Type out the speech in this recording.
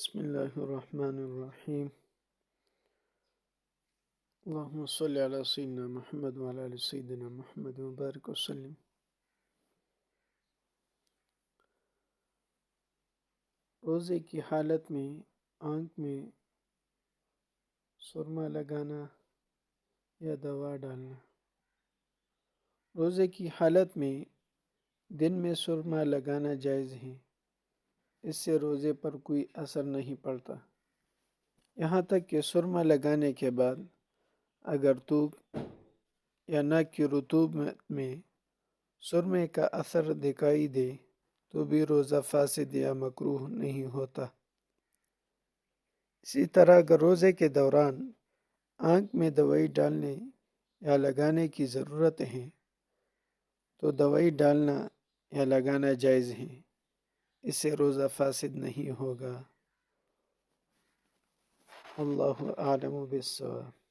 بسم اللہ الرحمن الرحیم۔ اللہم صلی علی سیدنا محمد وعلی آل سیدنا محمد وبارک وسلم۔ روزے کی حالت میں آنکھ میں سرما لگانا یا دوا ڈالنا۔ روزے کی حالت میں دن میں سرما لگانا جائز ہے، اس سے روزے پر کوئی اثر نہیں پڑتا، یہاں تک کہ سرما لگانے کے بعد اگر تھوک یا ناک کی رطوبت میں سرمے کا اثر دکھائی دے تو بھی روزہ فاسد یا مکروہ نہیں ہوتا۔ اسی طرح اگر روزے کے دوران آنکھ میں دوائی ڈالنے یا لگانے کی ضرورت ہے تو دوائی ڈالنا یا لگانا جائز ہے، اس سے روزہ فاسد نہیں ہوگا۔ اللہ اعلم بالصواب۔